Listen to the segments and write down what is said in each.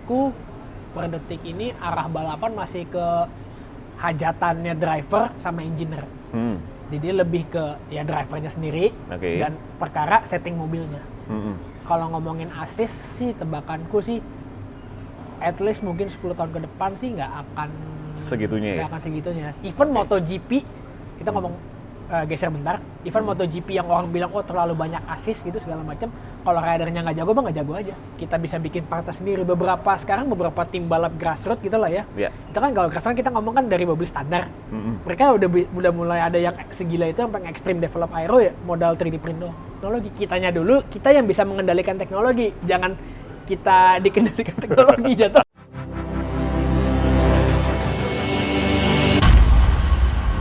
menurutku per detik ini arah balapan masih ke hajatannya driver sama engineer. Jadi lebih ke ya drivernya sendiri dan perkara setting mobilnya. Kalau ngomongin assist sih tebakanku sih at least mungkin 10 tahun ke depan sih nggak akan segitunya. Even MotoGP kita ngomong geser bentar. Even MotoGP yang orang bilang terlalu banyak assist gitu segala macam. Kalau ridernya nggak jago, nggak jago aja. Kita bisa bikin partai sendiri. Beberapa tim balap grassroots gitu lah ya. Itu kan kalau grassroots kita ngomong kan dari mobil standar. Mereka udah mulai ada yang segila itu yang pengen extreme develop aero ya, modal 3D print doang. Teknologi kitanya dulu, kita yang bisa mengendalikan teknologi. Jangan kita dikendalikan teknologi jatuh.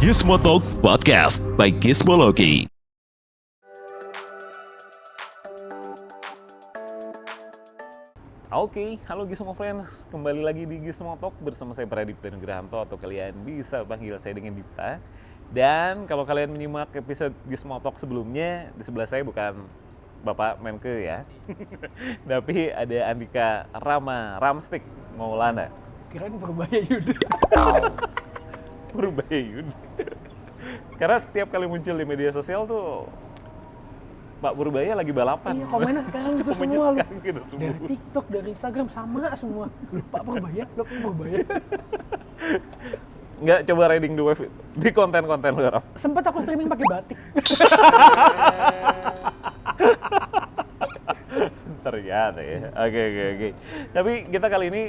Gizmo Talk Podcast by Gizmology. Oke, halo Gizmo Friends, kembali lagi di Gizmo Talk bersama saya Pradip Danugrahanto atau kalian bisa panggil saya dengan Dipta. Dan kalau kalian menyimak episode Gizmo Talk sebelumnya, di sebelah saya bukan Bapak Menke ya, tapi ada Andika Ramstik Maulana. Kirain Purbaya Yuda. Purbaya Yuda. Karena setiap kali muncul di media sosial tuh Pak Purbaya lagi balapan. Iya, komennya sekarang gitu semua. Gitu semua. Dari TikTok, dari Instagram sama semua. Pak Purbaya. Nggak coba riding the wave di konten-konten lu, Raf? Sempet aku streaming pakai batik. Ternyata ya. Oke. Tapi kita kali ini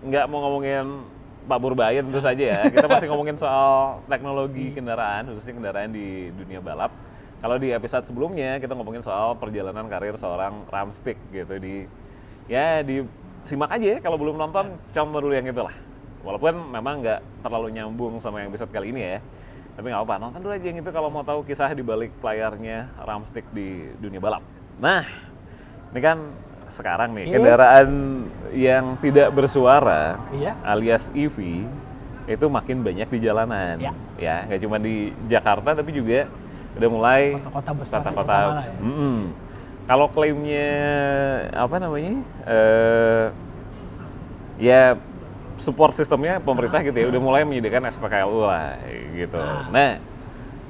nggak mau ngomongin Pak Purbaya tentu saja ya. Kita masih ngomongin soal teknologi kendaraan, khususnya kendaraan di dunia balap. Kalau di episode sebelumnya kita ngomongin soal perjalanan karir seorang Ramstik gitu. Disimak aja ya, kalau belum nonton contoh dulu yang itulah. Walaupun memang nggak terlalu nyambung sama yang episode kali ini ya. Tapi nggak apa-apa, nonton dulu aja yang itu kalau mau tahu kisah di balik layarnya Ramstik di dunia balap. Nah, ini kan sekarang nih kendaraan yang tidak bersuara alias EV itu makin banyak di jalanan. Ya, nggak cuma di Jakarta tapi juga udah mulai kota-kota besar, kota-kota. Kalau klaimnya apa namanya? Ya support sistemnya pemerintah gitu ya, udah mulai menyediakan SPKLU lah gitu. Nah,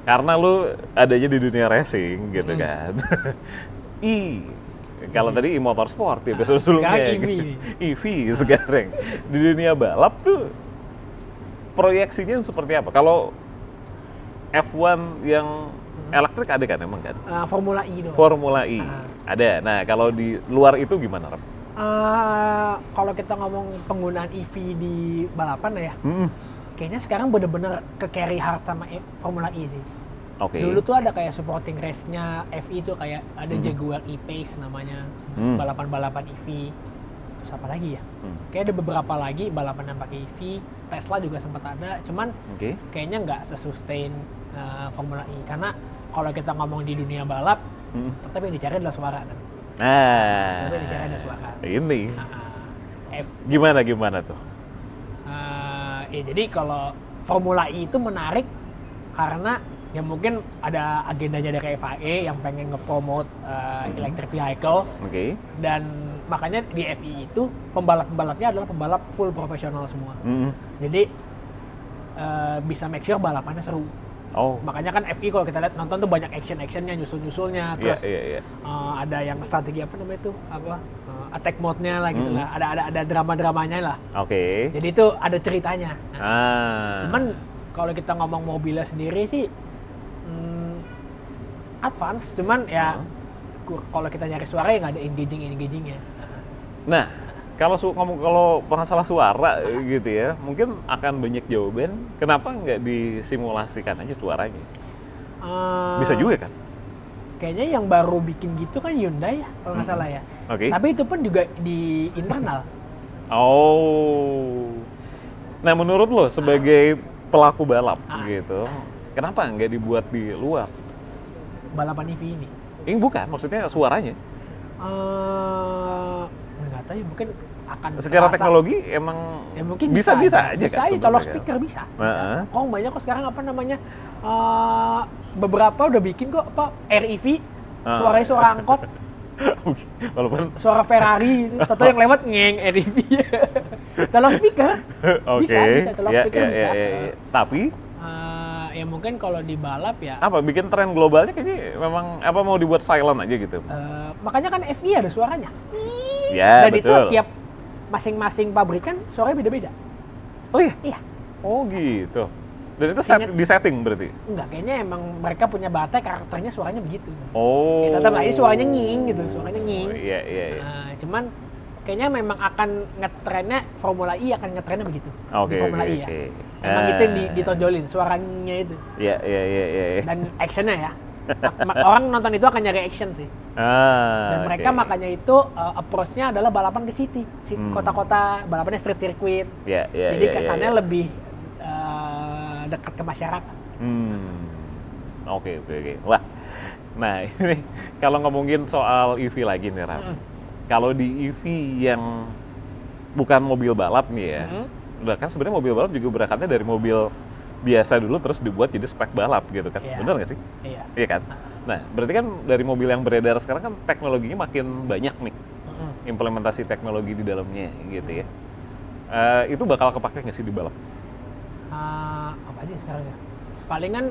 karena lu adanya di dunia racing gitu kan. Kalau tadi e-motorsport ya, sebelumnya EV sekarang. Di dunia balap tuh proyeksinya seperti apa? Kalau F1 yang elektrik ada kan emang kan? Formula E dong. Formula E ada. Nah, kalau di luar itu gimana, Ram? Kalau kita ngomong penggunaan EV di balapan ya, kayaknya sekarang bener-bener ke carry hard sama Formula E sih. Dulu tuh ada kayak supporting race-nya FI tuh kayak ada Jaguar E-Pace namanya, balapan-balapan EV. Terus apa lagi ya? Kayak ada beberapa lagi balapan yang pakai EV. Tesla juga sempat ada, cuman kayaknya nggak sesustain Formula E. Karena kalau kita ngomong di dunia balap, tetap yang dicari adalah suara kan. Tetap yang dicari adalah suara. Ini. Gimana tuh? Jadi kalau Formula E itu menarik karena ya mungkin ada agendanya dari FIA yang pengen nge-promote electric vehicle. Dan makanya di FI itu pembalap-pembalapnya adalah pembalap full profesional semua. Jadi bisa make sure balapannya seru. Makanya kan FI kalau kita lihat nonton tuh banyak action-actionnya, nyusul-nyusulnya, terus ada yang strategi apa namanya itu attack mode-nya lah gitu lah, ada drama-dramanya lah. Jadi itu ada ceritanya. Cuman kalau kita ngomong mobilnya sendiri sih advance, cuman ya kalau kita nyari suara ya nggak ada engagingnya. Nah, kalau masalah suara gitu ya, mungkin akan banyak jawaban. Kenapa nggak disimulasikan aja suaranya? Bisa juga kan? Kayaknya yang baru bikin gitu kan Hyundai ya, kalau nggak salah ya. Tapi itu pun juga di internal. Nah, menurut lo sebagai pelaku balap gitu, kenapa nggak dibuat di luar? Balapan EV ini? Bukan, maksudnya suaranya. Nggak tahu ya, mungkin akan secara teknologi emang ya mungkin bisa aja kan? Colok speaker bisa. Kok banyak kok sekarang apa namanya beberapa udah bikin kok REV suaranya suara angkot. Walaupun suara Ferrari, atau yang lewat ngeng EDV. Colok speaker, bisa colok speaker bisa. Tapi ya mungkin kalau di balap ya. Apa bikin tren globalnya kayaknya memang apa mau dibuat silent aja gitu? Makanya kan FI ada suaranya. Ya, dan betul. itu tiap masing-masing pabrikan suaranya beda-beda. Oh iya? Iya. Oh gitu. Dan itu di setting berarti? Enggak, kayaknya emang mereka punya baterai karakternya suaranya begitu. Oh. Ya, tetap aja suaranya nying gitu, suaranya nying. Oh, iya. Cuman kayaknya memang akan ngetrennya Formula E akan ngetrennya begitu. Di Formula E ya. Emang itu yang ditonjolin, suaranya itu. Iya. Dan actionnya ya. Orang nonton itu akan nyari action sih. Dan mereka makanya itu approach-nya adalah balapan ke city, kota-kota, balapannya street circuit. Jadi kesannya lebih dekat ke masyarakat. Oke. Wah, nah ini kalau ngomongin soal EV lagi nih Ram. Kalau di EV yang bukan mobil balap nih ya, kan sebenarnya mobil balap juga berangkatnya dari mobil biasa dulu terus dibuat jadi spek balap gitu kan, benar nggak sih? Iya kan. Nah, berarti kan dari mobil yang beredar sekarang kan teknologinya makin banyak nih, implementasi teknologi di dalamnya gitu ya. Itu bakal kepake nggak sih di balap? Apa aja sekarang ya? Palingan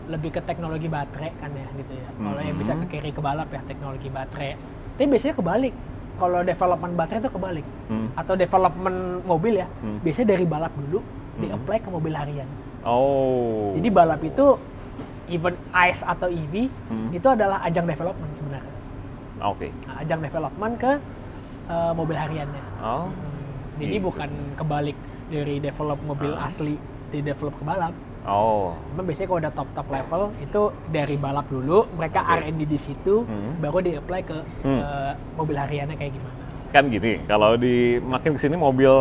lebih ke teknologi baterai kan ya gitu ya. Kalau yang bisa ke kiri ke balap ya teknologi baterai. Tapi biasanya kebalik. Kalau development baterai itu kebalik. Atau development mobil ya, biasanya dari balap dulu di-apply ke mobil harian. Oh. Jadi balap itu even ICE atau EV itu adalah ajang development sebenarnya. Oke. Ajang development ke mobil hariannya. Jadi bukan kebalik dari develop mobil asli di develop ke balap. Memang biasanya kalau udah top level itu dari balap dulu, mereka R&D di situ, baru di-apply ke mobil hariannya kayak gimana. Kan gini, kalau makin kesini mobil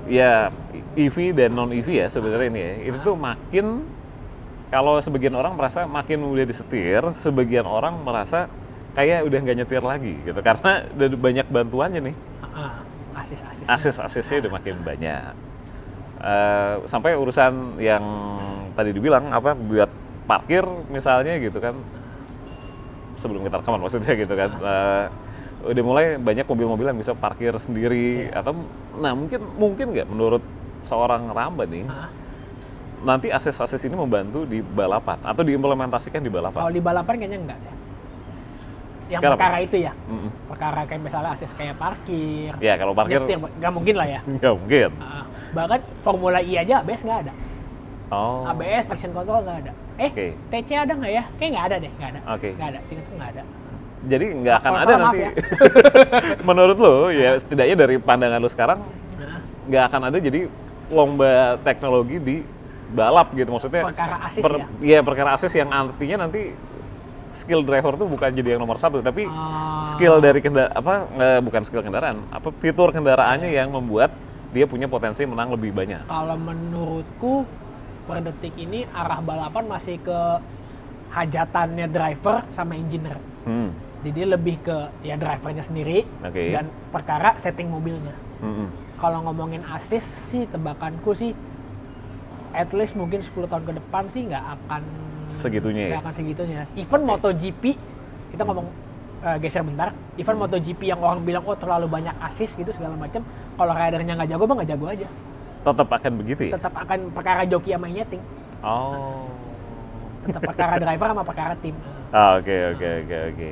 ya EV dan non EV ya sebenarnya ini ya, itu tuh makin kalau sebagian orang merasa makin mudah disetir, sebagian orang merasa kayak udah nggak nyetir lagi gitu karena udah banyak bantuannya nih. Asis-asisnya udah makin banyak. Sampai urusan yang tadi dibilang apa buat parkir misalnya gitu kan, sebelum kita rekaman maksudnya gitu kan, udah mulai banyak mobil-mobil yang bisa parkir sendiri atau nah mungkin nggak menurut seorang Ramba nih nanti akses ini membantu di balapan atau diimplementasikan di balapan? Kalau di balapan kayaknya enggak ya. Yang Kenapa? Perkara itu ya, perkara kayak misalnya akses kayak parkir. Ya kalau parkir nggak mungkin lah ya. Nggak mungkin. Bahkan Formula E aja ABS nggak ada. ABS traction control nggak ada. TC ada nggak ya? Kayak nggak ada deh, nggak ada. Nggak ada, seingatku nggak ada. Jadi nggak akan ada nanti. Ya. Menurut lo ya setidaknya dari pandangan lo sekarang nggak akan ada jadi lomba teknologi di balap gitu maksudnya. Perkara asis ya? Iya perkara asis yang artinya nanti skill driver tuh bukan jadi yang nomor satu, tapi skill dari bukan skill kendaraan, fitur kendaraannya yang membuat dia punya potensi menang lebih banyak. Kalau menurutku per detik ini arah balapan masih ke hajatannya driver sama engineer. Jadi lebih ke ya drivernya sendiri dan perkara setting mobilnya. Kalau ngomongin asis sih tebakanku sih at least mungkin 10 tahun ke depan sih nggak akan segitunya. Even MotoGP kita ngomong geser bentar. Even MotoGP yang orang bilang terlalu banyak asis gitu segala macam. Kalau ridernya nggak jago, nggak jago aja. Tetap akan begitu ya? Tetap akan perkara joki sama nyeting. Tetap perkara driver sama perkara tim. Oke.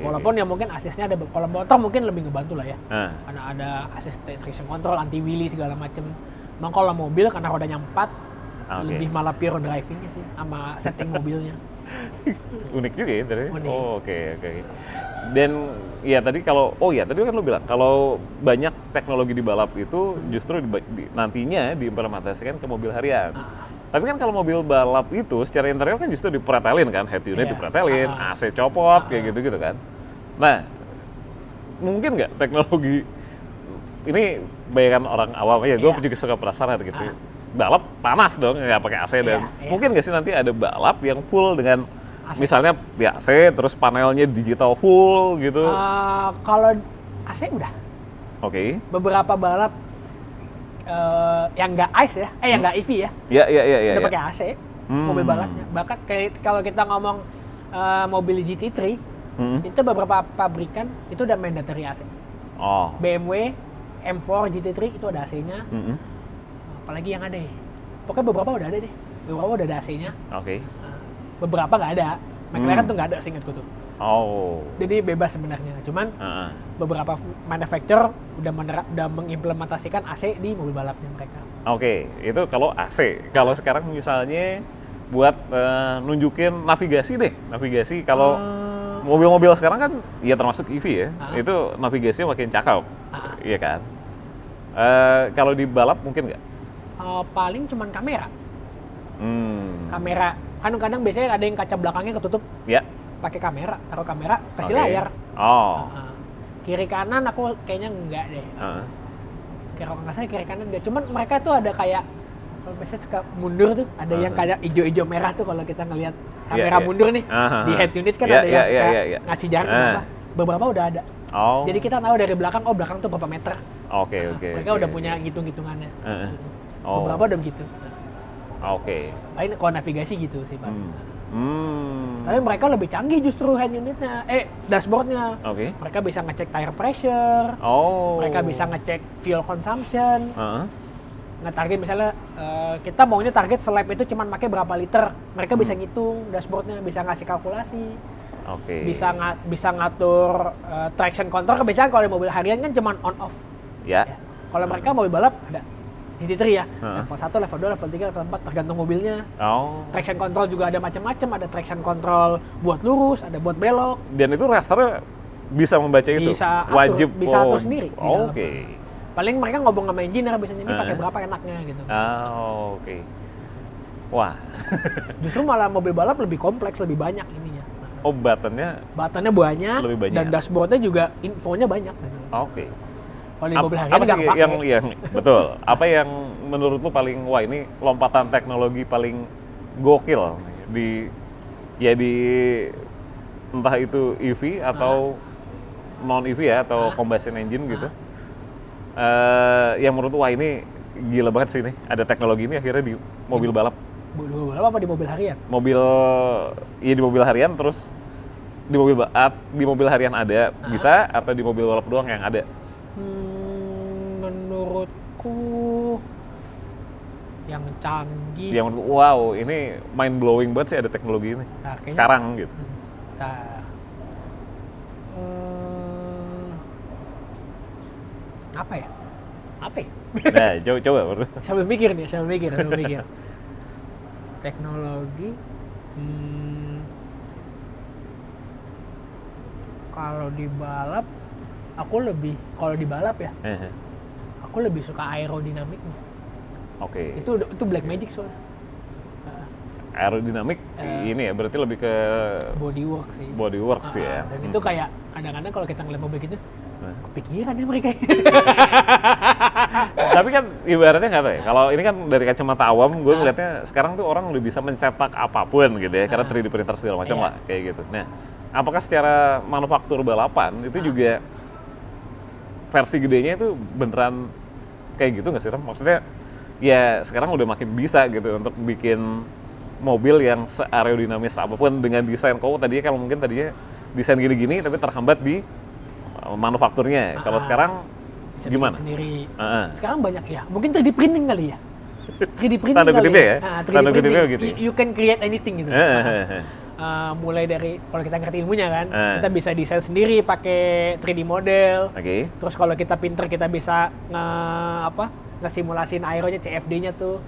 Walaupun ya mungkin asisnya ada, kalau motor mungkin lebih ngebantu lah ya. Karena ada asis traction control, anti wheelie segala macam. Emang kalau mobil karena rodanya 4 lebih malah pure drivingnya sih sama setting mobilnya. Unik juga ya tadi. Unik. Oke. Dan ya tadi tadi kan lo bilang kalau banyak teknologi di balap itu justru nantinya diimplementasikan ke mobil harian. Tapi kan kalau mobil balap itu secara interior kan justru dipretelin kan, head unit dipretelin, AC copot kayak gitu kan. Nah, mungkin nggak teknologi ini bayangan orang awam ya, gue juga suka penasaran gitu. Balap panas dong nggak pakai AC dan mungkin nggak sih nanti ada balap yang full dengan AC. Misalnya ya AC terus panelnya digital full gitu. Kalau AC udah. Beberapa balap yang nggak ICE ya, yang nggak EV ya. Iya. Udah pakai AC mobil balapnya. Bahkan kayak kalau kita ngomong mobil GT3 itu beberapa pabrikan itu udah mandatory AC. BMW, M4, GT3 itu ada AC-nya. Apalagi yang ada ya? Pokoknya beberapa udah ada deh. Beberapa udah ada AC-nya. Beberapa nggak ada. McLaren tuh nggak ada, seingatku tuh. Jadi bebas sebenarnya. Cuman beberapa manufacturer udah mengimplementasikan AC di mobil balapnya mereka. Itu kalau AC. Kalau sekarang misalnya buat nunjukin navigasi deh. Navigasi kalau mobil-mobil sekarang kan ya termasuk EV ya. Itu navigasinya makin cakep. Iya kan? Kalau di balap mungkin nggak? Paling cuman kamera. Kamera. Kadang-kadang biasanya ada yang kaca belakangnya ketutup. Ya. Pakai kamera, taruh kamera, kasih layar. Kiri kanan aku kayaknya enggak deh. Kalau nggak salah kiri kanan enggak. Cuman mereka tuh ada kayak, kalau biasanya suka mundur tuh, ada yang kayak hijau-hijau merah tuh kalau kita ngelihat kamera mundur nih. Di head unit kan ada yang suka ngasih jarak berapa. Beberapa udah ada. Jadi kita tahu dari belakang, belakang tuh berapa meter. Mereka udah punya ngitung-ngitungannya. Beberapa udah begitu. Lain kalau navigasi gitu sih, Pak. Tapi mereka lebih canggih justru head unitnya, dashboardnya. Mereka bisa ngecek tire pressure, mereka bisa ngecek fuel consumption. Nge-target misalnya kita maunya target selap itu cuma pakai berapa liter, mereka bisa ngitung dashboardnya, bisa ngasih kalkulasi. Bisa ngatur traction control. Kebiasaan kalau di mobil harian kan cuma on off. Kalau mereka mobil balap ada GT3 ya, level 1, level 2, level 3, level 4 tergantung mobilnya. Traction control juga ada macam-macam, ada traction control buat lurus, ada buat belok. Dan itu rasternya bisa membaca itu? Bisa atur, wajib bisa atur sendiri. Paling mereka ngomong sama engineer biasanya ini pakai berapa enaknya gitu. Wah. Justru malah mobil balap lebih kompleks, lebih banyak ininya. Buttonnya banyak, lebih banyak. Dan dashboardnya juga infonya banyak. Gitu. Kalau di mobil harian apa sih yang betul? Apa yang menurut lu paling ini lompatan teknologi paling gokil di entah itu EV atau non EV ya atau combustion engine gitu? Yang menurut lu ini gila banget sih ini ada teknologi ini akhirnya di mobil balap. Mobil balap apa di mobil harian? Di mobil harian terus di mobil harian ada bisa atau di mobil balap doang yang ada? Menurutku yang canggih. Yang wow, ini mind blowing banget sih ada teknologi ini. Sekarang gitu. Apa ya? Nah, coba. Sambil mikir. Teknologi. Kalau di balap kalau di balap ya, aku lebih suka aerodinamiknya. Itu black magic soalnya. Aerodinamik ini ya berarti lebih ke bodywork sih ya. Dan itu kayak kadang-kadang kalau kita ngeliat mobil gitu, kepikiran ya mereka. Tapi kan ibaratnya nggak tahu ya. Kalau ini kan dari kacamata awam, gue ngeliatnya sekarang tuh orang udah bisa mencetak apapun gitu ya, karena 3D printer segala macam lah kayak gitu. Nah, apakah secara manufaktur balapan itu juga versi gedenya itu beneran kayak gitu nggak sih, Ram? Maksudnya ya sekarang udah makin bisa gitu untuk bikin mobil yang se-aerodinamis apapun dengan desain tadinya kalau mungkin tadinya desain gini-gini tapi terhambat di manufakturnya. Kalau sekarang gimana? Sendiri. Sekarang banyak ya. Mungkin 3D printing kali ya. 3D printing tanda kutipnya ya. 3D printing gitu. You can create anything gitu. Mulai dari kalau kita ngerti ilmunya kan, kita bisa desain sendiri pakai 3D model. Terus kalau kita pinter kita bisa ngesimulasin aeronya, CFD-nya tuh.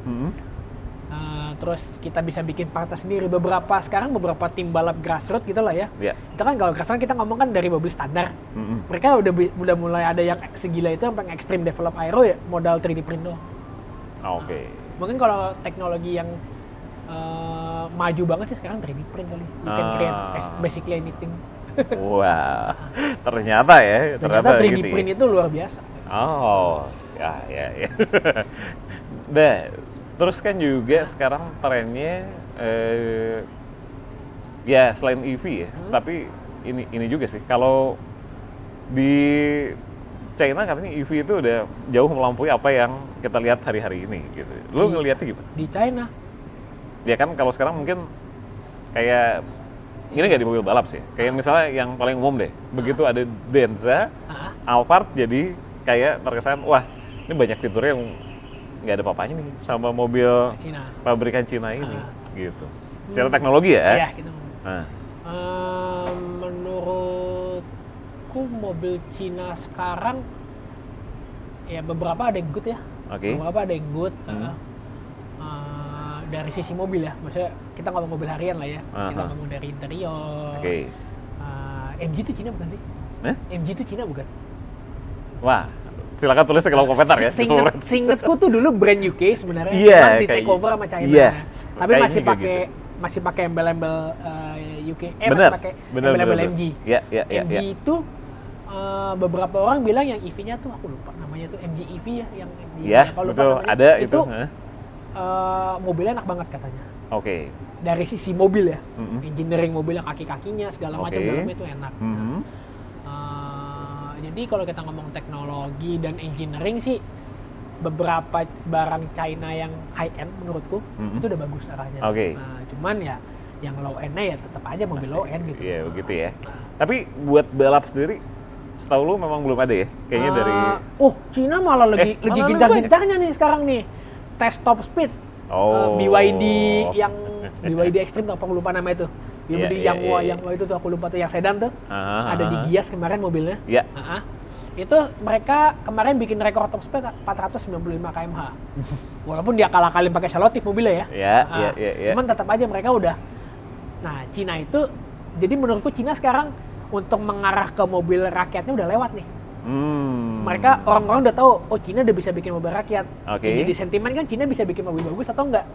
Terus kita bisa bikin partnya sendiri. Beberapa tim balap grassroots gitu lah ya. Itu kan kalau grassroots kita ngomong kan dari mobil standar. Mereka udah mulai ada yang segila itu yang ekstrim develop aero ya, modal 3D print doang. Mungkin kalau teknologi yang maju banget sih sekarang 3D print kali. You can create basically anything. Wah, ternyata 3D gitu print itu luar biasa. Ya. Terus kan juga sekarang trennya ya selain EV ya, tapi ini juga sih. Kalau di China katanya EV itu udah jauh melampaui apa yang kita lihat hari-hari ini gitu. Lu ngeliatnya gimana? Di China? Ya kan kalau sekarang mungkin kayak ini nggak di mobil balap sih. Kayak misalnya yang paling umum deh, begitu ada Denza, Alphard jadi kayak terkesan, wah ini banyak fitur yang nggak ada apa-apanya nih sama mobil Cina. pabrikan Cina ini, gitu. Secara teknologi ya? Iya, gitu. Menurutku mobil Cina sekarang ya beberapa ada yang good ya. Beberapa ada yang good. Dari sisi mobil ya, maksudnya kita ngomong mobil harian lah ya, kita ngomong dari interior. MG itu Cina bukan sih? MG itu Cina bukan? Wah, silakan tulis di kolom komentar ya. Seingetku tuh dulu brand UK sebenarnya, cuman di take over sama China. Tapi masih pakai embel-embel UK, masih pakai embel-embel MG. MG itu beberapa orang bilang yang EV-nya tuh aku lupa namanya tuh MG EV ya, yang kalau lupa namanya, ada itu. Mobilnya enak banget katanya. Dari sisi mobil ya, engineering mobilnya, kaki-kakinya segala macam dalamnya itu enak. Jadi kalau kita ngomong teknologi dan engineering sih, beberapa barang China yang high end menurutku itu udah bagus arahnya. Cuman ya yang low end-nya ya tetap aja mobil low end gitu. Iya begitu ya. Tapi buat balap sendiri, setahu lu memang belum ada ya? Kayaknya dari Cina malah lagi gencar-gencarnya nih sekarang nih. Tes top speed. BYD yang BYD Extreme tuh aku lupa nama itu. BYD yang itu tuh aku lupa tuh, yang sedan tuh. Ada di Gias kemarin mobilnya. Itu mereka kemarin bikin rekor top speed 495 km/h. Walaupun dia kalah-kalin pakai selotip mobilnya ya. Cuman tetap aja mereka udah. Nah, Cina itu, jadi menurutku Cina sekarang untuk mengarah ke mobil rakyatnya udah lewat nih. Mereka orang-orang udah tahu, Cina udah bisa bikin mobil rakyat. Jadi sentimen kan Cina bisa bikin mobil bagus atau enggak.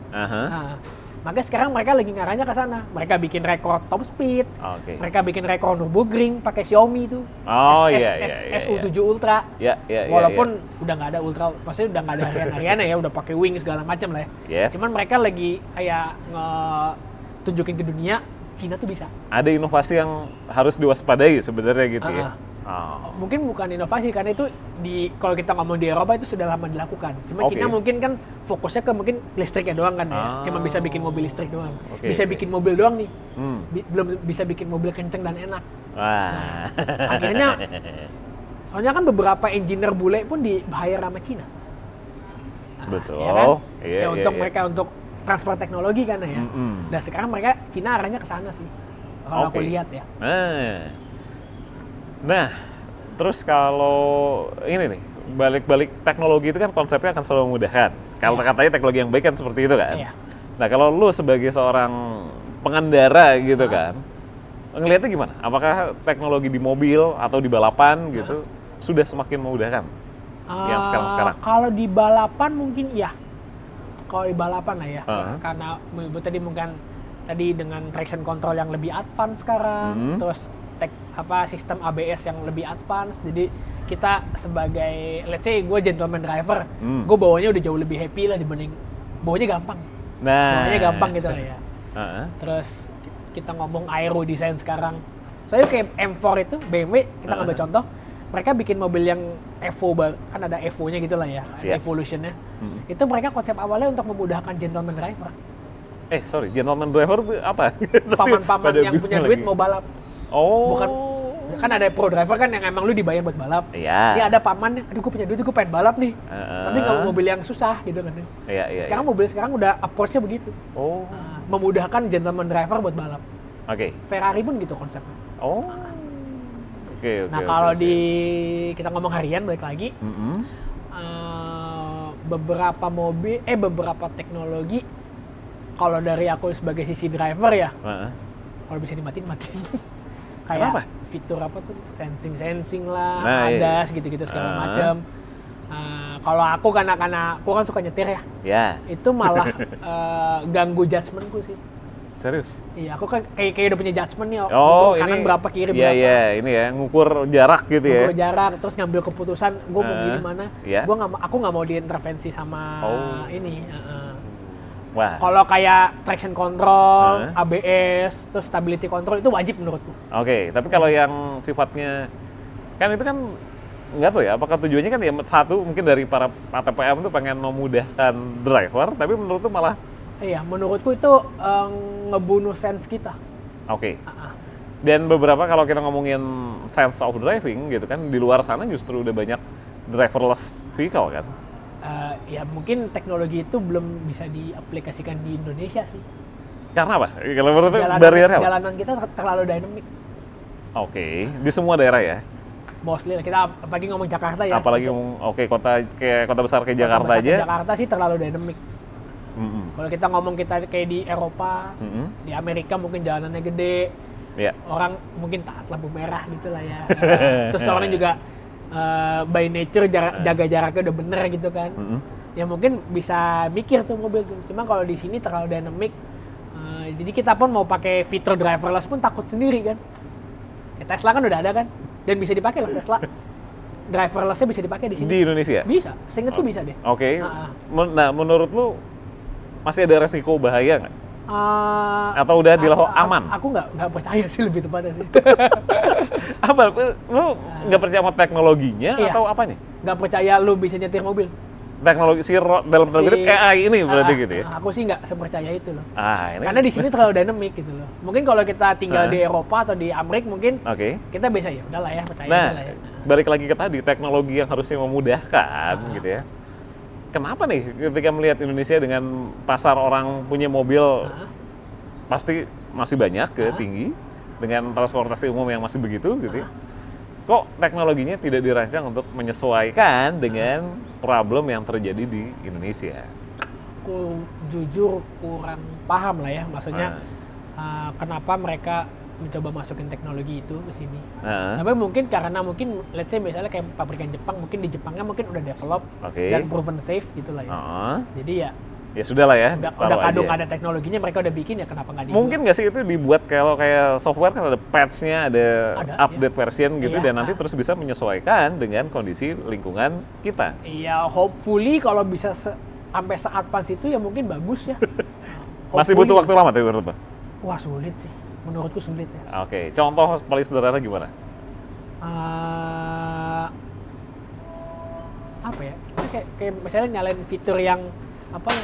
Makanya sekarang mereka lagi ngarahnya ke sana. Mereka bikin rekor top speed. Mereka bikin rekor Nürburgring pakai Xiaomi itu. SU7 Ultra. Walaupun udah nggak ada Ultra, maksudnya udah nggak ada harian-hariannya ya, udah pakai wing segala macam lah ya. Cuman mereka lagi kayak tunjukin ke dunia, Cina tuh bisa. Ada inovasi yang harus diwaspadai sebenarnya gitu ya. Mungkin bukan inovasi, karena itu kalau kita ngomong di Eropa itu sudah lama dilakukan. Cuma Cina mungkin kan fokusnya ke mungkin listriknya doang kan ya. Cuma bisa bikin mobil listrik doang. Bisa bikin mobil doang nih. Belum bisa bikin mobil kenceng dan enak. Nah, akhirnya soalnya kan beberapa engineer bule pun di-hire sama Cina. Betul. Ya kan? Untuk mereka untuk transfer teknologi kan ya. Dan sekarang mereka Cina arahnya ke sana sih. Kalau aku lihat ya. Nah, terus kalau ini nih, balik-balik teknologi itu kan konsepnya akan selalu memudahkan. Kalau katanya teknologi yang baik kan seperti itu kan. Nah, kalau lu sebagai seorang pengendara gitu kan, ngelihatnya gimana? Apakah teknologi di mobil atau di balapan gitu sudah semakin memudahkan yang sekarang-sekarang? Kalau di balapan mungkin iya. Kalau di balapan lah ya, karena tadi mungkin dengan traction control yang lebih advance sekarang, terus sistem ABS yang lebih advance, jadi kita sebagai, let's say gue gentleman driver, gue bawanya udah jauh lebih happy lah dibanding bawanya gampang. Bawanya gampang gitu lah ya. Terus kita ngomong aero design sekarang, soalnya kayak M4 itu BMW, kita ngambil contoh, mereka bikin mobil yang Evo, kan ada Evo-nya gitu lah ya, Evolution-nya. Itu mereka konsep awalnya untuk memudahkan gentleman driver. Gentleman driver itu apa? Paman-paman yang punya duit mau balap. Bukan, kan ada pro driver kan yang emang lu dibayar buat balap. Dia ada paman, aduh gue punya duit, gue pengen balap nih. Tapi nggak mau mobil yang susah gitu kan. Sekarang mobil sekarang udah approach-nya begitu. Memudahkan gentleman driver buat balap. Ferrari pun gitu konsepnya. Kalau kita ngomong harian balik lagi, beberapa teknologi, kalau dari aku sebagai sisi driver ya, kalau bisa dimatiin. Kayak fitur apa tuh, sensing lah, ADAS gitu-gitu segala macam. Kalau aku karena aku kan suka nyetir ya, itu malah ganggu judgementku sih. Serius? Iya, aku kan kayak udah punya judgement nih. Kanan berapa, kiri berapa. Ini ya, ngukur jarak gitu ya. Ngukur jarak, terus ngambil keputusan, gue mau gimana. Aku nggak mau diintervensi sama ini. Kalau kayak traction control, ABS, terus stability control itu wajib menurutku. Tapi kalau yang sifatnya, kan itu kan nggak tahu ya, apakah tujuannya kan ya satu mungkin dari para ATPM itu pengen memudahkan driver, tapi menurut tuh malah menurutku itu ngebunuh sense kita. Dan beberapa kalau kita ngomongin sense of driving gitu kan, di luar sana justru udah banyak driverless vehicle kan? Ya mungkin teknologi itu belum bisa diaplikasikan di Indonesia sih. Karena apa? Kalau menurut barrier-nya apa? Jalanan kita terlalu dynamic. Oke, di semua daerah ya? Mostly kita apalagi ngomong Jakarta ya. Apalagi kota besar kayak Jakarta aja. Jakarta sih terlalu dynamic. Kalau kita ngomong kita kayak di Eropa, di Amerika mungkin jalanannya gede, orang mungkin taat lampu merah gitu lah ya. Terus orang juga by nature jaga jaraknya udah bener gitu kan. Ya mungkin bisa mikir tuh mobil tuh. Cuma kalau di sini terlalu dynamic, jadi kita pun mau pakai fitur driverless pun takut sendiri kan. Ya, Tesla kan udah ada kan, dan bisa dipakai lah Tesla. Driverless-nya bisa dipakai di sini. Di Indonesia? Bisa, seingatku bisa deh. Oke. Nah, menurut lu masih ada resiko bahaya nggak? Atau udah aman? Aku nggak percaya sih, lebih tepatnya sih. Apa? Lu nggak percaya sama teknologinya atau apanya? Nggak percaya lu bisa nyetir mobil. Teknologi dalam tanda kutip AI ini berarti gitu ya? Aku sih nggak sepercaya itu loh. Ini karena di sini terlalu dynamic gitu loh. Mungkin kalau kita tinggal di Eropa atau di Amerika mungkin kita bisa ya udahlah ya percaya. Nah, balik lagi ke tadi, teknologi yang harusnya memudahkan gitu ya. Kenapa nih ketika melihat Indonesia dengan pasar orang punya mobil pasti masih banyak tinggi, dengan transportasi umum yang masih begitu gitu ya. Kok teknologinya tidak dirancang untuk menyesuaikan dengan problem yang terjadi di Indonesia? Aku jujur kurang paham lah ya, maksudnya kenapa mereka mencoba masukin teknologi itu ke sini. Tapi mungkin karena let's say misalnya kayak pabrikan Jepang, mungkin di Jepangnya mungkin udah develop dan proven safe gitu lah ya. Jadi ya sudah lah ya. Udah kadung ada teknologinya, mereka udah bikin, ya kenapa nggak dibuat? Mungkin nggak sih itu dibuat kayak software kan ada patch-nya, ada update version gitu, dan nanti terus bisa menyesuaikan dengan kondisi lingkungan kita. Iya, hopefully kalau bisa sampai se-advance itu ya mungkin bagus ya. Masih butuh waktu lama tapi menurut Bang? Wah sulit sih, menurutku sulit ya. Oke, contoh paling sederhana gimana? Apa ya? Kayak misalnya nyalain fitur yang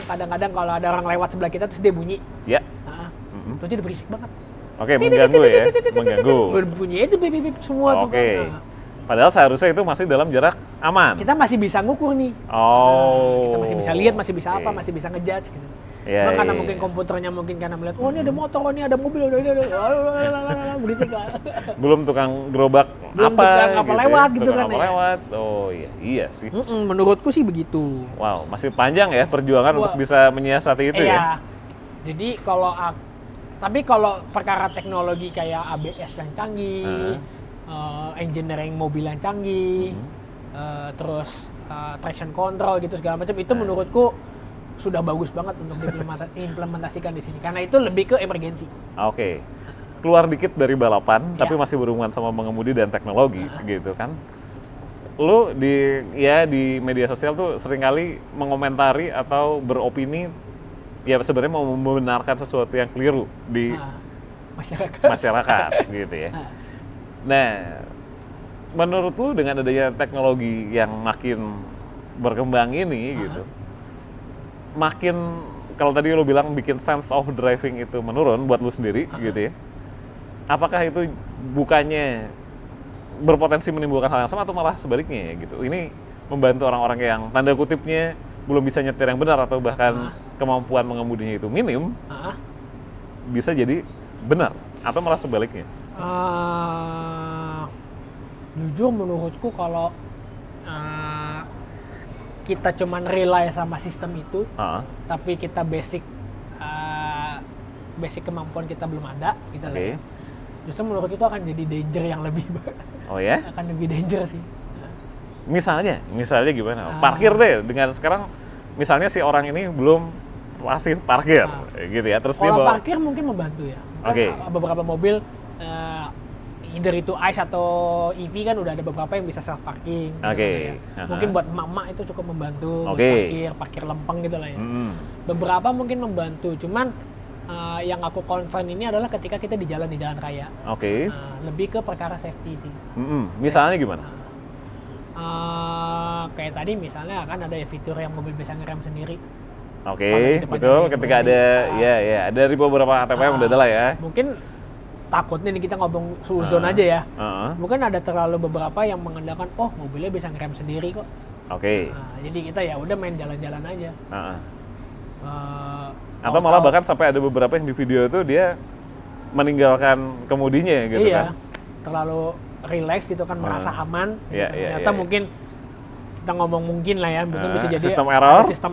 kadang-kadang kalau ada orang lewat sebelah kita terus dia bunyi. Ya. Itu udah berisik banget. Oke, mengganggu ya, mengganggu. Bunyinya itu bip semua tuh. Oke. Padahal seharusnya itu masih dalam jarak aman. Kita masih bisa ngukur nih. Kita masih bisa lihat, masih bisa masih bisa ngejudge gitu. Karena mungkin komputernya karena melihat, ini ada motor, ini ada mobil, berisik lah. Belum tukang gerobak apa lewat gitu kan ya. Lewat. Oh iya sih. Menurutku sih begitu. Wow, masih panjang ya perjuangan untuk bisa menyiasati itu ya. Jadi tapi kalau perkara teknologi kayak ABS yang canggih, engineering mobil yang canggih, terus traction control gitu segala macam, itu menurutku sudah bagus banget untuk diimplementasikan di sini, karena itu lebih ke emergensi. Oke. Keluar dikit dari balapan, tapi masih berhubungan sama mengemudi dan teknologi gitu kan. Lu di media sosial tuh seringkali mengomentari atau beropini ya sebenarnya mau membenarkan sesuatu yang keliru di masyarakat gitu ya. Nah, menurut lu dengan adanya teknologi yang makin berkembang ini gitu, makin, kalau tadi lu bilang bikin sense of driving itu menurun buat lu sendiri gitu ya, apakah itu bukannya berpotensi menimbulkan hal yang sama atau malah sebaliknya ya gitu? Ini membantu orang-orang yang tanda kutipnya belum bisa nyetir yang benar atau bahkan kemampuan mengemudinya itu minim, bisa jadi benar atau malah sebaliknya? Jujur menurutku kalau kita cuman rely sama sistem itu, tapi kita basic kemampuan kita belum ada gitu lah. Justru menurut itu akan jadi danger yang lebih akan lebih danger sih. Misalnya gimana? Parkir deh, dengan sekarang misalnya si orang ini belum pasti parkir gitu ya, terus dia bawa parkir mungkin membantu ya. Beberapa mobil either itu ICE atau EV kan udah ada beberapa yang bisa self parking. Mungkin buat emak-emak itu cukup membantu, parkir lempeng gitu lah ya. Beberapa mungkin membantu, cuman yang aku concern ini adalah ketika kita di jalan raya. Lebih ke perkara safety sih. Misalnya gimana? Kayak tadi misalnya kan ada fitur yang mobil bisa ngerem sendiri. Betul. Ketika ada ada di beberapa ATM udah ada lah ya. Mungkin takutnya nih kita ngomong suzon aja ya. Mungkin ada terlalu beberapa yang mengandalkan mobilnya bisa ngerem sendiri kok. Oke. Nah, jadi kita ya udah main jalan-jalan aja. Atau malah bahkan sampai ada beberapa yang di video itu dia meninggalkan kemudinya gitu kan. Terlalu relax gitu kan, merasa aman. Ternyata mungkin kita ngomong mungkin lah ya, mungkin bisa jadi sistem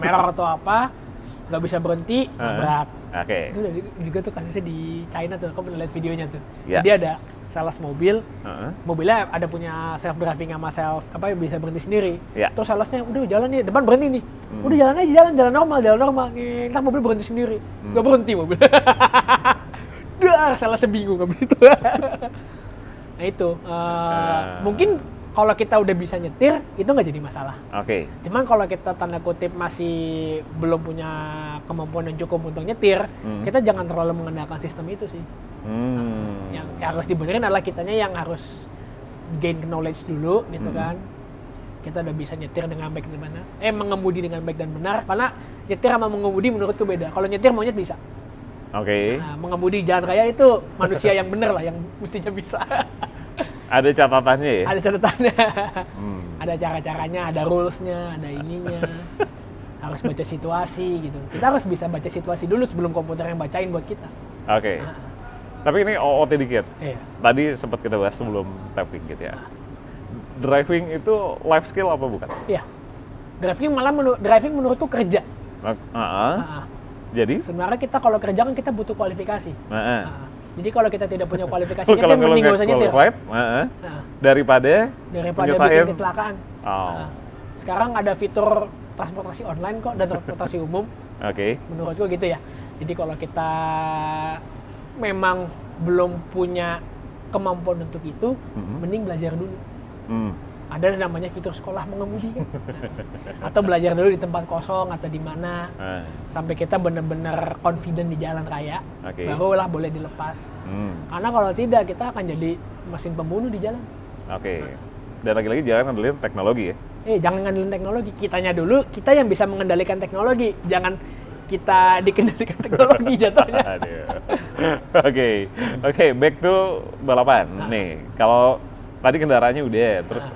error atau apa, nggak bisa berhenti, nabrak. Itu juga tuh kasusnya di China tuh, aku pernah lihat videonya tuh. Jadi ada sales mobil, mobilnya ada punya self driving sama bisa berhenti sendiri. Terus salesnya udah jalan nih, depan berhenti nih, udah jalan aja, jalan normal, ntar mobil berhenti sendiri, nggak berhenti mobil. Salesnya bingung habis itu. Nah itu, mungkin kalau kita udah bisa nyetir, itu nggak jadi masalah. Cuman kalau kita tanda kutip masih belum punya kemampuan yang cukup untuk nyetir, kita jangan terlalu mengandalkan sistem itu sih. Yang harus dibenerin adalah kitanya yang harus gain knowledge dulu gitu kan. Kita udah bisa nyetir dengan baik dan benar. Mengemudi dengan baik dan benar. Karena nyetir sama mengemudi menurutku beda. Kalau nyetir monyet bisa. Nah, mengemudi jalan raya itu manusia yang bener lah, yang mestinya bisa. Ada catatannya ya? Ada catatannya. Ada cara-caranya, ada rules-nya, ada ininya. Harus baca situasi gitu. Kita harus bisa baca situasi dulu sebelum komputer yang bacain buat kita. Tapi ini OOT dikit. Iya. Tadi sempat kita bahas sebelum tapping gitu ya. Driving itu life skill apa bukan? Iya. Driving menurutku kerja. Jadi? Sebenarnya kita kalau kerja kan kita butuh kualifikasi. Jadi kalau kita tidak punya kualifikasi, kita mending gak usah nyetir. Daripada bikin kecelakaan. Sekarang ada fitur transportasi online kok dan transportasi umum. Menurutku gitu ya. Jadi kalau kita memang belum punya kemampuan untuk itu, mending belajar dulu. Ada namanya fitur sekolah mengemudi kan. Atau belajar dulu di tempat kosong atau di mana sampai kita benar-benar confident di jalan raya, barulah boleh dilepas. Karena kalau tidak kita akan jadi mesin pembunuh di jalan. Dan lagi-lagi jangan ngandelin teknologi ya. Jangan ngandelin teknologi, kitanya dulu, kita yang bisa mengendalikan teknologi, jangan kita dikendalikan teknologi jatuhnya. Oke, back to balapan. Nih, kalau tadi kendaraannya udah, terus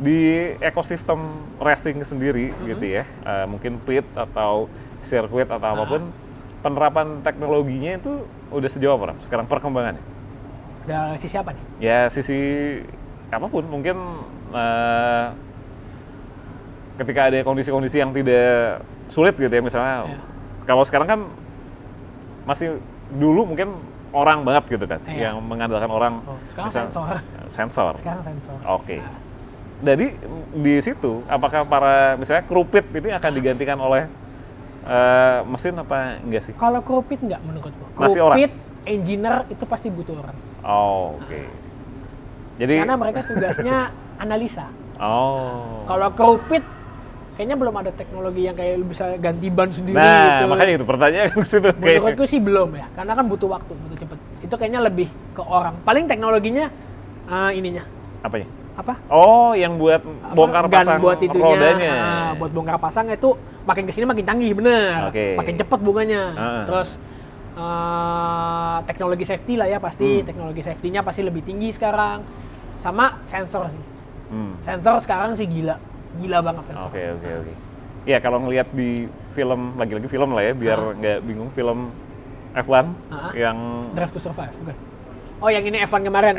di ekosistem racing sendiri gitu ya, mungkin pit atau sirkuit atau apapun, penerapan teknologinya itu udah sejauh apa sekarang perkembangannya? Dari sisi apa nih? Ya sisi apapun, mungkin ketika ada kondisi-kondisi yang tidak sulit gitu ya, misalnya kalau sekarang kan masih dulu mungkin orang banget gitu kan, yang mengandalkan orang. Sekarang sensor. Sekarang sensor. Jadi di situ apakah para misalnya kru pit ini akan digantikan oleh mesin apa enggak sih? Kalau kru pit enggak menurutku. Masih orang? Pit, engineer itu pasti butuh orang. Jadi karena mereka tugasnya analisa. Kalau kru pit kayaknya belum ada teknologi yang kayak bisa ganti ban sendiri gitu. Nah, makanya itu pertanyaan ke situ. Menurutku sih belum ya, karena kan butuh waktu, butuh cepet. Itu kayaknya lebih ke orang. Paling teknologinya ininya. Apanya? Apa? Yang buat bongkar pasang buat itunya, rodanya. Buat bongkar pasang itu makin kesini makin canggih, bener. Makin cepet bunganya. Terus teknologi safety lah ya pasti, teknologi safety-nya pasti lebih tinggi sekarang. Sama sensor sih. Sensor sekarang sih gila banget sensor. Oke. Ya kalau ngelihat di film, lagi-lagi film lah ya, biar nggak bingung, film F1 yang Drive to Survive, bukan? Yang ini F1 kemarin,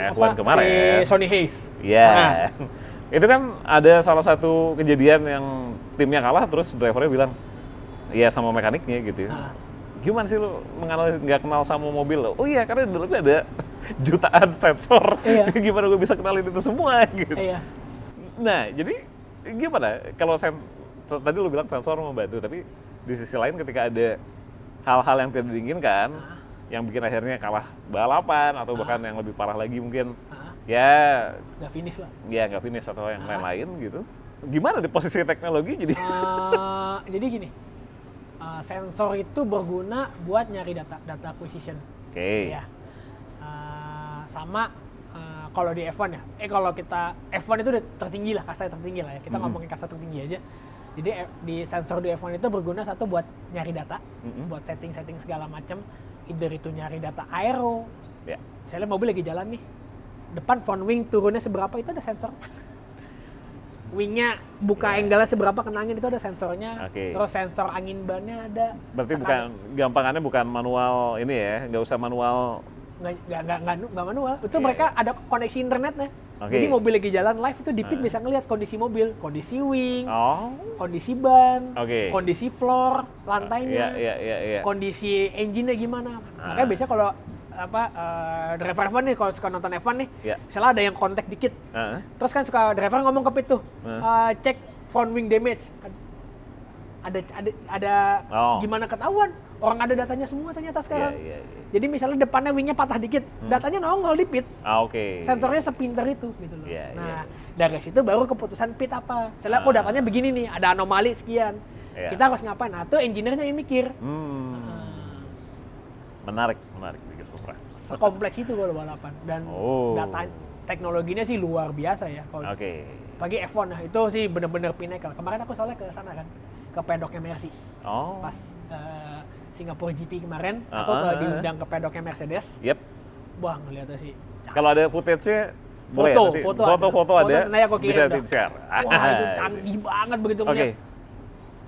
si Sonny Hayes. Iya. Itu kan ada salah satu kejadian yang timnya kalah, terus drivernya bilang, iya sama mekaniknya gitu ya. Gimana sih lu nggak kenal sama mobil lo? Oh iya, karena di dalamnya ada jutaan sensor. Gimana gue bisa kenalin itu semua gitu. Nah, jadi gimana kalau tadi lu bilang sensor membantu, tapi di sisi lain ketika ada hal-hal yang tidak diinginkan, yang bikin akhirnya kalah balapan atau bahkan yang lebih parah lagi mungkin nggak finish lah. Ya nggak finish atau yang lain-lain gitu. Gimana di posisi teknologi jadi? Jadi gini, sensor itu berguna buat nyari data acquisition. Sama kalau di F1 ya, kalau kita F1 itu udah tertinggi lah, kasta tertinggi lah ya. Kita ngomongin kasta tertinggi aja. Jadi di sensor di F1 itu berguna satu buat nyari data, buat setting-setting segala macam. Either itu nyari data aero, Misalnya mobil lagi jalan nih, depan front wing turunnya seberapa itu ada sensornya. Wingnya buka angle-nya seberapa kena angin itu ada sensornya. Terus sensor angin bannya ada. Berarti gampangannya bukan manual ini ya, nggak usah manual. Nggak manual. Itu mereka ada koneksi internetnya. Jadi mobil lagi jalan live itu Dipit bisa ngelihat kondisi mobil, kondisi wing, kondisi ban, kondisi floor, lantainya, kondisi engine-nya gimana. Makanya biasanya kalau driver F1 nih, kalau suka nonton F1 nih, misalnya ada yang kontak dikit, terus kan suka driver ngomong ke pit tuh, cek front wing damage, ada gimana ketahuan? Orang ada datanya semua ternyata sekarang. Jadi misalnya depannya wingnya patah dikit, datanya nongol di pit. Sensornya sepinter itu gitu loh. Dari situ baru keputusan pit apa. Misalnya datanya begini nih, ada anomali sekian. Kita harus ngapain? Nah, tuh engineer-nya yang mikir. Menarik bikin surprise. Sekompleks itu kalau balapan dan data teknologinya sih luar biasa ya. Pagi F1 nah itu sih bener-bener pinnacle. Kemarin aku soalnya ke sana kan, ke pedoknya Mercy. Pas Singapore GP kemarin, aku diundang ke pedoknya Mercedes. Wah, ngeliatnya sih. Kalau ada footage-nya boleh foto ada. Bisa di-share. Wah, itu canggih banget begitu ngeliat.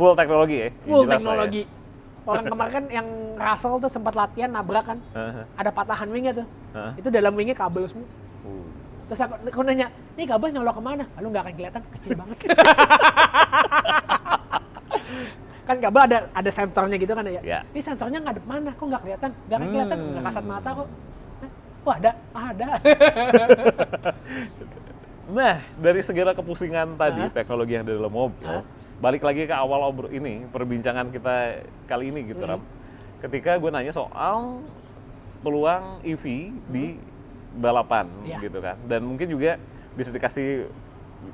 Full teknologi ya. Full teknologi. Orang kemarin kan yang Russell tuh sempat latihan nabrak kan. Ada patahan wingnya tuh. Itu dalam wingnya kabel semua. Terus aku nanya, "Nih kabel nyolok kemana?" Lalu nggak akan kelihatan, kecil banget. Kan kabel ada sensornya gitu kan ya. Ini sensornya ngadep mana? Kok nggak kelihatan? Nggak akan kelihatan, nggak kasat mata kok. Wah, ada. Nah, dari segala kepusingan tadi teknologi yang ada dalam mobil, balik lagi ke awal perbincangan kita kali ini gitu, Ram. Ketika gue nanya soal peluang EV di balapan gitu kan. Dan mungkin juga bisa dikasih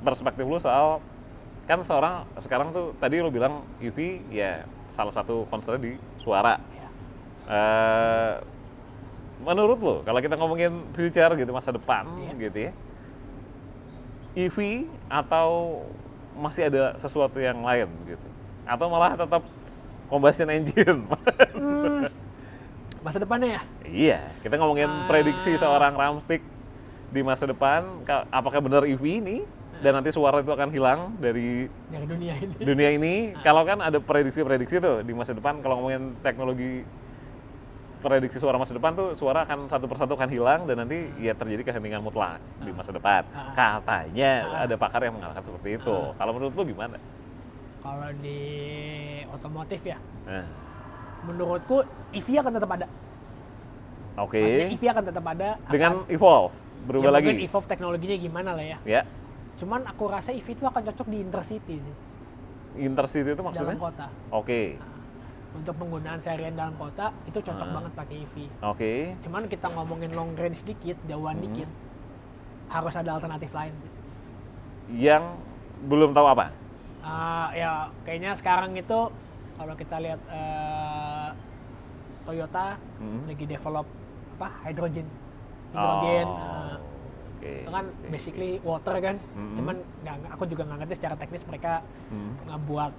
perspektif lu soal kan sekarang tuh tadi lu bilang EV ya salah satu concern di suara. Menurut lu kalau kita ngomongin future gitu, masa depan gitu ya, EV atau masih ada sesuatu yang lain gitu, atau malah tetap combustion engine? Masa depannya ya? Iya, kita ngomongin prediksi seorang Ramstick di masa depan, apakah benar EV ini dan nanti suara itu akan hilang dari dunia ini. Kalau kan ada prediksi-prediksi tuh di masa depan, kalau ngomongin teknologi prediksi suara masa depan tuh, suara akan satu persatu akan hilang dan nanti ya terjadi keheningan mutlak di masa depan. Katanya ada pakar yang mengatakan seperti itu. Kalau menurut lu gimana? Kalau di otomotif ya, menurutku EV akan tetap ada. Maksudnya EV akan tetap ada. Dengan evolve, berubah lagi. Mungkin evolve teknologinya gimana lah ya. Cuman aku rasa EV itu akan cocok di intercity sih. Intercity itu maksudnya? Dalam kota. Untuk penggunaan seharian dalam kota itu cocok banget pakai EV. Cuman kita ngomongin long range dikit, jauhan dikit, harus ada alternatif lain sih. Yang belum tahu apa? Ya kayaknya sekarang itu kalau kita lihat Toyota lagi develop hydrogen. Itu kan basically water kan, cuman aku juga nggak ngerti secara teknis mereka ngebuat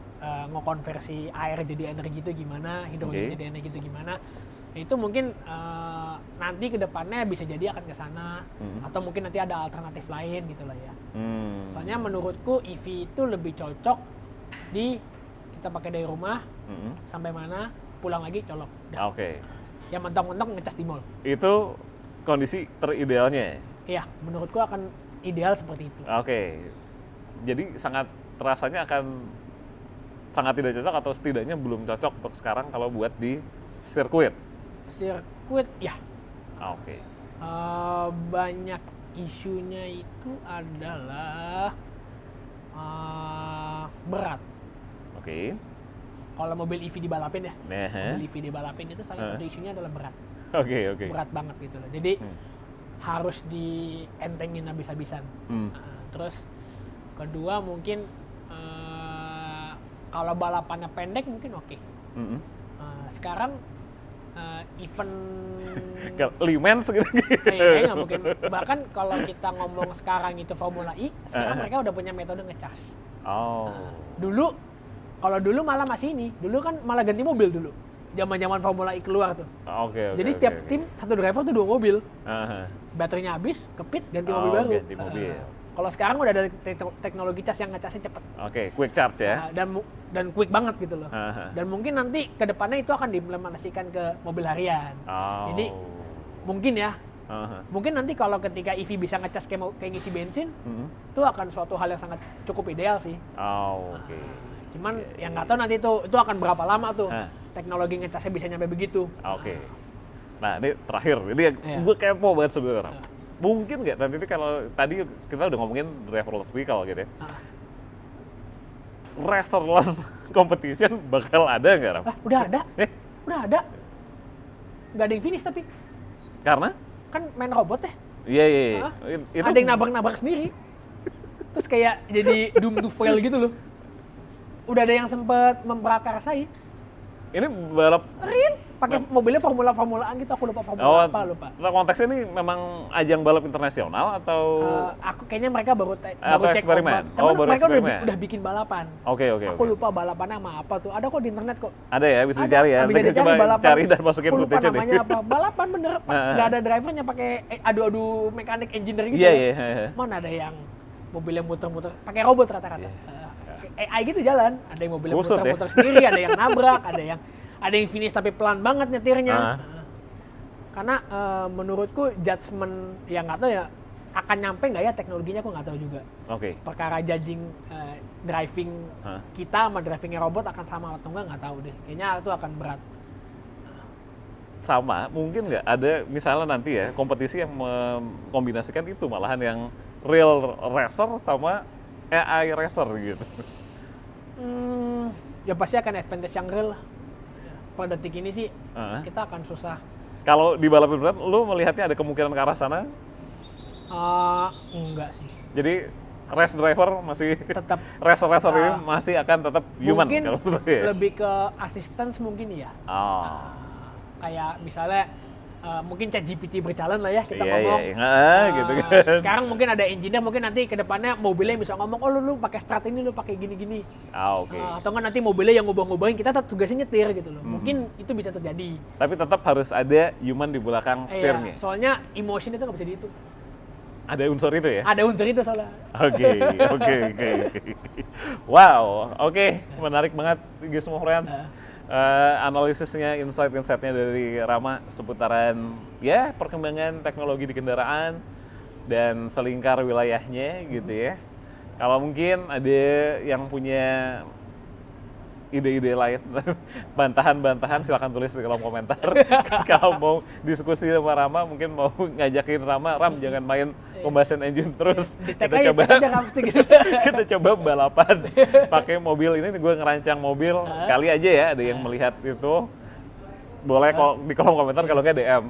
ngekonversi air jadi energi itu gimana, hidrogen jadi energi itu gimana. Itu mungkin nanti kedepannya bisa jadi akan ke sana, atau mungkin nanti ada alternatif lain gitu lah ya. Soalnya menurutku EV itu lebih cocok di kita pakai dari rumah sampai mana, pulang lagi colok. Yang mentok-mentok ngecas di mall. Itu kondisi teridealnya. Iya, menurutku akan ideal seperti itu. Jadi rasanya akan sangat tidak cocok atau setidaknya belum cocok untuk sekarang kalau buat di sirkuit. Ya. Banyak isunya itu adalah berat. Kalau mobil EV dibalapin ya, mobil EV dibalapin itu salah satu isunya adalah berat. Berat banget gitu loh. Jadi harus dientengin habis-habisan. Terus kedua mungkin kalau balapannya pendek mungkin oke. Sekarang event limen segitu. Nggak mungkin. Bahkan kalau kita ngomong sekarang itu Formula E, sekarang mereka udah punya metode ngecas. Dulu malah masih dulu kan malah ganti mobil dulu. zaman-zaman Formula E keluar tuh. Oke. Jadi setiap tim satu driver tuh 2 mobil. Baterainya habis, kepit, ganti mobil baru. Ganti mobil. Kalau sekarang udah ada teknologi cas yang ngecasnya cepet. Oke, quick charge ya. Dan quick banget gitu loh. Dan mungkin nanti ke depannya itu akan diimplementasikan ke mobil harian. Jadi mungkin ya. Mungkin nanti kalau ketika EV bisa ngecas kayak ngisi bensin, itu akan suatu hal yang sangat cukup ideal sih. Oke. Cuman yang nggak tahu nanti itu akan berapa lama tuh teknologi ngecasnya bisa nyampe begitu. Oke. Nah ini terakhir, ini gue kepo banget sebenarnya. Mungkin nggak nanti itu kalau tadi kita udah ngomongin driverless vehicle gitu ya. Racerless competition bakal ada nggak, Ram? Udah ada. Udah ada. Nggak ada yang finish tapi. Karena? Kan main robot ya. Iya. Ada yang nabrak-nabrak sendiri. Terus kayak jadi doom to fail gitu loh. Udah ada yang sempet memprakarsai. Ini balap real pakai mobilnya formulaan gitu, aku lupa formula lupa. Konteksnya ini memang ajang balap internasional atau aku kayaknya mereka baru cek eksperimen. Baru mereka udah bikin balapan. Oke. Aku lupa balapannya sama apa tuh. Ada kok di internet kok. Ada ya, bisa dicari ya. Bisa dicari balapan. Cari dan masukin footage-nya deh. Namanya apa? Balapan bener. Nggak ada drivernya, pakai adu-adu mekanik engineer gitu. Iya. Mana ada yang mobilnya muter-muter pakai robot rata-rata. AI gitu jalan, ada yang mobilnya muter-muter sendiri, ada yang nabrak, ada yang finish tapi pelan banget nyetirnya. Karena menurutku judgement yang nggak tahu ya akan nyampe nggak ya teknologinya, aku nggak tahu juga. Perkara judging driving kita sama drivingnya robot akan sama atau nggak tahu deh. Kayaknya itu akan berat. Sama, mungkin nggak ada misalnya nanti ya kompetisi yang mengkombinasikan itu malahan yang real racer sama AI racer gitu. Ya pasti akan advantage yang real lah. Pada detik ini sih kita akan susah. Kalau di balap beneran, lu melihatnya ada kemungkinan ke arah sana? Enggak sih. Jadi race driver masih tetap racer ini masih akan tetap human. Mungkin kalau lebih ke assistance mungkin ya. Kayak misalnya mungkin ChatGPT berjalan lah ya kita ngomong. Gitu kan. Sekarang mungkin ada engineer, mungkin nanti ke depannya mobilnya bisa ngomong, lu pakai strat ini, lu pakai gini-gini. Atau kan nanti mobilnya yang ngubah-ngubahin, kita tetap tugasnya nyetir gitu loh. Mungkin itu bisa terjadi. Tapi tetap harus ada human di belakang setirnya. Soalnya emotion itu nggak bisa dihitung. Ada unsur itu ya? Ada unsur itu soalnya. Oke. Wow, menarik banget Gizmo Friends. Analisisnya, insight-insightnya dari Rama seputaran ya perkembangan teknologi di kendaraan dan selingkar wilayahnya gitu ya. Kalau mungkin ada yang punya ide-ide lain, bantahan-bantahan silakan tulis di kolom komentar. Kalau mau diskusi sama Rama, mungkin mau ngajakin Ram jangan main combustion engine terus. Kita coba balapan pakai mobil ini. Gue ngerancang mobil, kali aja ya ada yang melihat itu. Boleh di kolom komentar, kalau nggak DM.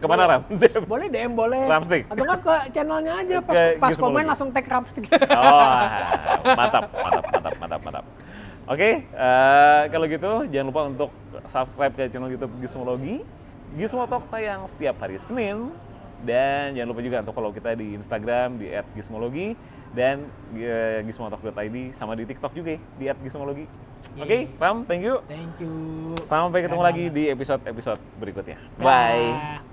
Kemana Ram? Boleh DM, boleh. Ramstick. Atau kan ke channelnya aja, pas komen langsung tag Ramstick. Mantap. Kalau gitu jangan lupa untuk subscribe ke channel YouTube Gizmologi. Gizmo Talk tayang setiap hari Senin. Dan jangan lupa juga untuk follow kita di Instagram di @gizmologi dan gizmotalk.id, sama di TikTok juga di @gizmologi. Ram, thank you. Thank you. Sampai ketemu lagi di episode berikutnya. Bye.